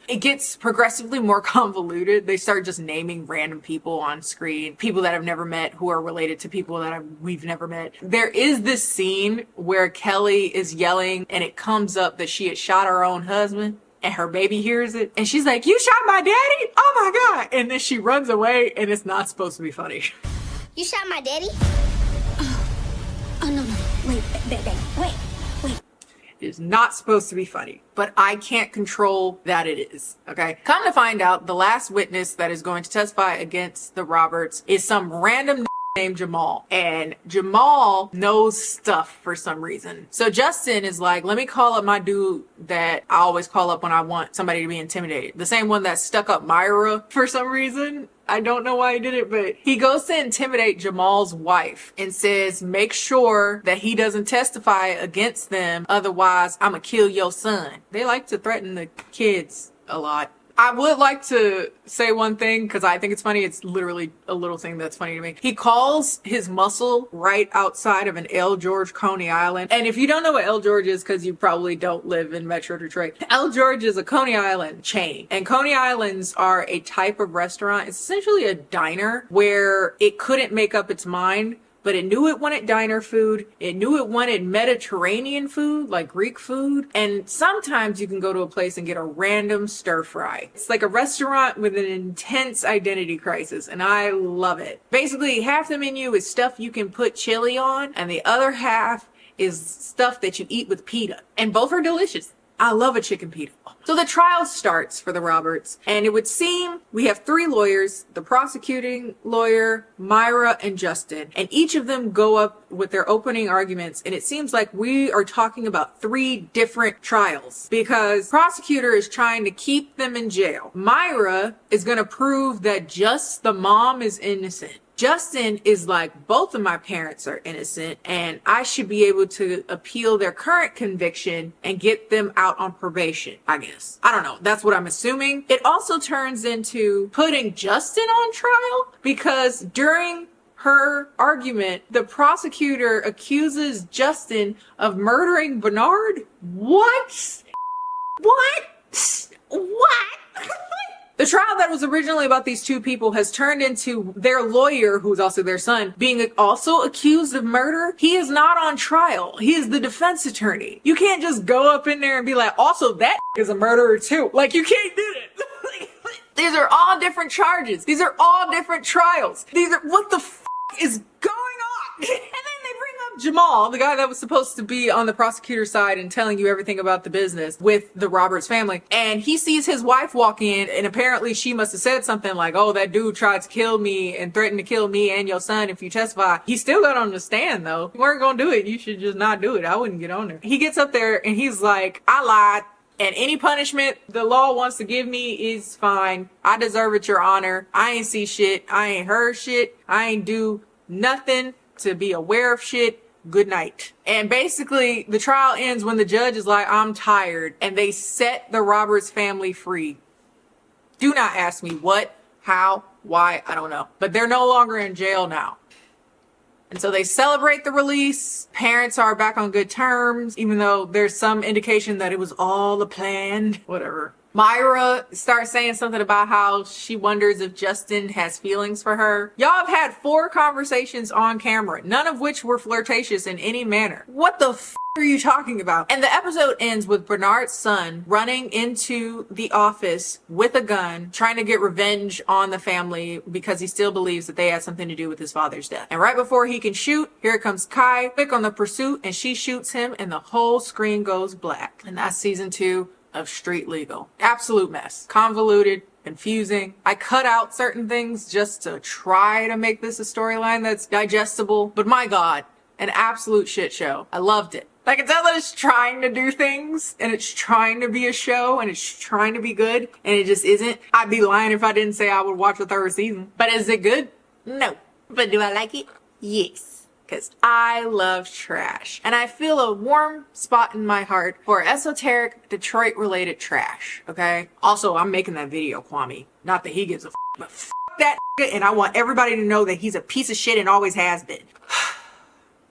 it gets progressively more convoluted. They start just naming random people on screen, people that I've never met who are related to people that we've never met. There is this scene where Kelly is yelling and it comes up that she had shot her own husband and her baby hears it. And she's like, you shot my daddy? Oh my God. And then she runs away and it's not supposed to be funny. You shot my daddy? Oh no. Wait, wait. It is not supposed to be funny, but I can't control that it is, okay? Come to find out, the last witness that is going to testify against the Roberts is some random named Jamal. And Jamal knows stuff for some reason. So Justin is like, let me call up my dude that I always call up when I want somebody to be intimidated. The same one that stuck up Myra for some reason. I don't know why he did it, but he goes to intimidate Jamal's wife and says, make sure that he doesn't testify against them. Otherwise, I'm gonna kill your son. They like to threaten the kids a lot. I would like to say one thing because I think it's funny. It's literally a little thing that's funny to me. He calls his muscle right outside of an L. George Coney Island. And if you don't know what L. George is, because you probably don't live in Metro Detroit, L. George is a Coney Island chain. And Coney Islands are a type of restaurant. It's essentially a diner where it couldn't make up its mind, but it knew it wanted diner food. It knew it wanted Mediterranean food, like Greek food. And sometimes you can go to a place and get a random stir fry. It's like a restaurant with an intense identity crisis, and I love it. Basically, half the menu is stuff you can put chili on, and the other half is stuff that you eat with pita. And both are delicious. I love a chicken pita. Oh my So the trial starts for the Roberts, and it would seem we have 3 lawyers, the prosecuting lawyer, Myra, and Justin, and each of them go up with their opening arguments, and it seems like we are talking about 3 different trials because prosecutor is trying to keep them in jail. Myra is going to prove that just the mom is innocent. Justin is like, both of my parents are innocent and I should be able to appeal their current conviction and get them out on probation, I guess. I don't know. That's what I'm assuming. It also turns into putting Justin on trial because during her argument, the prosecutor accuses Justin of murdering Bernard. What? The trial that was originally about these 2 people has turned into their lawyer, who's also their son, being also accused of murder. He is not on trial. He is the defense attorney. You can't just go up in there and be like, also that is a murderer too. Like, you can't do it. These are all different charges. These are all different trials. What the is going on? And then they bring up Jamal, the guy that was supposed to be on the prosecutor's side and telling you everything about the business with the Roberts family. And he sees his wife walk in, and apparently she must have said something like, oh, that dude tried to kill me and threatened to kill me and your son if you testify. He still got on the stand though. You weren't gonna do it. You should just not do it. I wouldn't get on there. He gets up there and he's like, I lied. And any punishment the law wants to give me is fine. I deserve it, Your Honor. I ain't see shit. I ain't heard shit. I ain't do nothing to be aware of shit. Good night. And basically, the trial ends when the judge is like, I'm tired. And they set the Roberts family free. Do not ask me what, how, why, I don't know. But they're no longer in jail now. And so they celebrate the release. Parents are back on good terms, even though there's some indication that it was all a plan. Whatever. Myra starts saying something about how she wonders if Justin has feelings for her. Y'all have had 4 conversations on camera, none of which were flirtatious in any manner. What the f are you talking about? And the episode ends with Bernard's son running into the office with a gun, trying to get revenge on the family because he still believes that they had something to do with his father's death. And right before he can shoot, here comes Kai, quick on the pursuit, and she shoots him and the whole screen goes black. And that's season 2 of Street Legal. Absolute mess. Convoluted, confusing. I cut out certain things just to try to make this a storyline that's digestible. But my God, an absolute shit show. I loved it. I can tell that it's trying to do things and it's trying to be a show and it's trying to be good and it just isn't. I'd be lying if I didn't say I would watch the 3rd season. But is it good? No. But do I like it? Yes. Because I love trash. And I feel a warm spot in my heart for esoteric, Detroit-related trash, okay? Also, I'm making that video, Kwame. Not that he gives a f***, but f*** that and I want everybody to know that he's a piece of shit and always has been.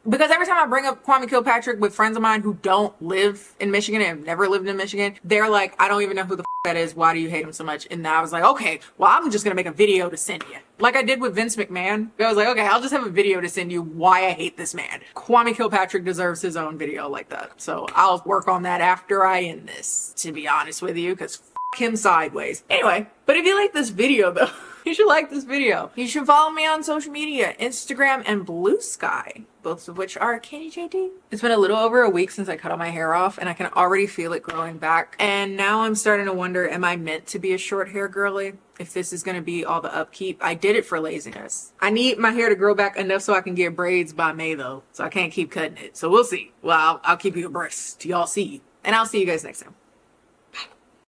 Because every time I bring up Kwame Kilpatrick with friends of mine who don't live in Michigan and have never lived in Michigan, they're like, I don't even know who the f that is. Why do you hate him so much? And I was like, okay, well, I'm just gonna make a video to send you. Like I did with Vince McMahon. I was like, okay, I'll just have a video to send you why I hate this man. Kwame Kilpatrick deserves his own video like that. So I'll work on that after I end this, to be honest with you, because f him sideways. Anyway, but if you like this video though, you should like this video. You should follow me on social media, Instagram and Bluesky, both of which are KennieJD. It's been a little over a week since I cut all my hair off and I can already feel it growing back. And now I'm starting to wonder, am I meant to be a short hair girly? If this is gonna be all the upkeep. I did it for laziness. I need my hair to grow back enough so I can get braids by May though. So I can't keep cutting it. So we'll see. Well, I'll keep you abreast. Y'all see. And I'll see you guys next time.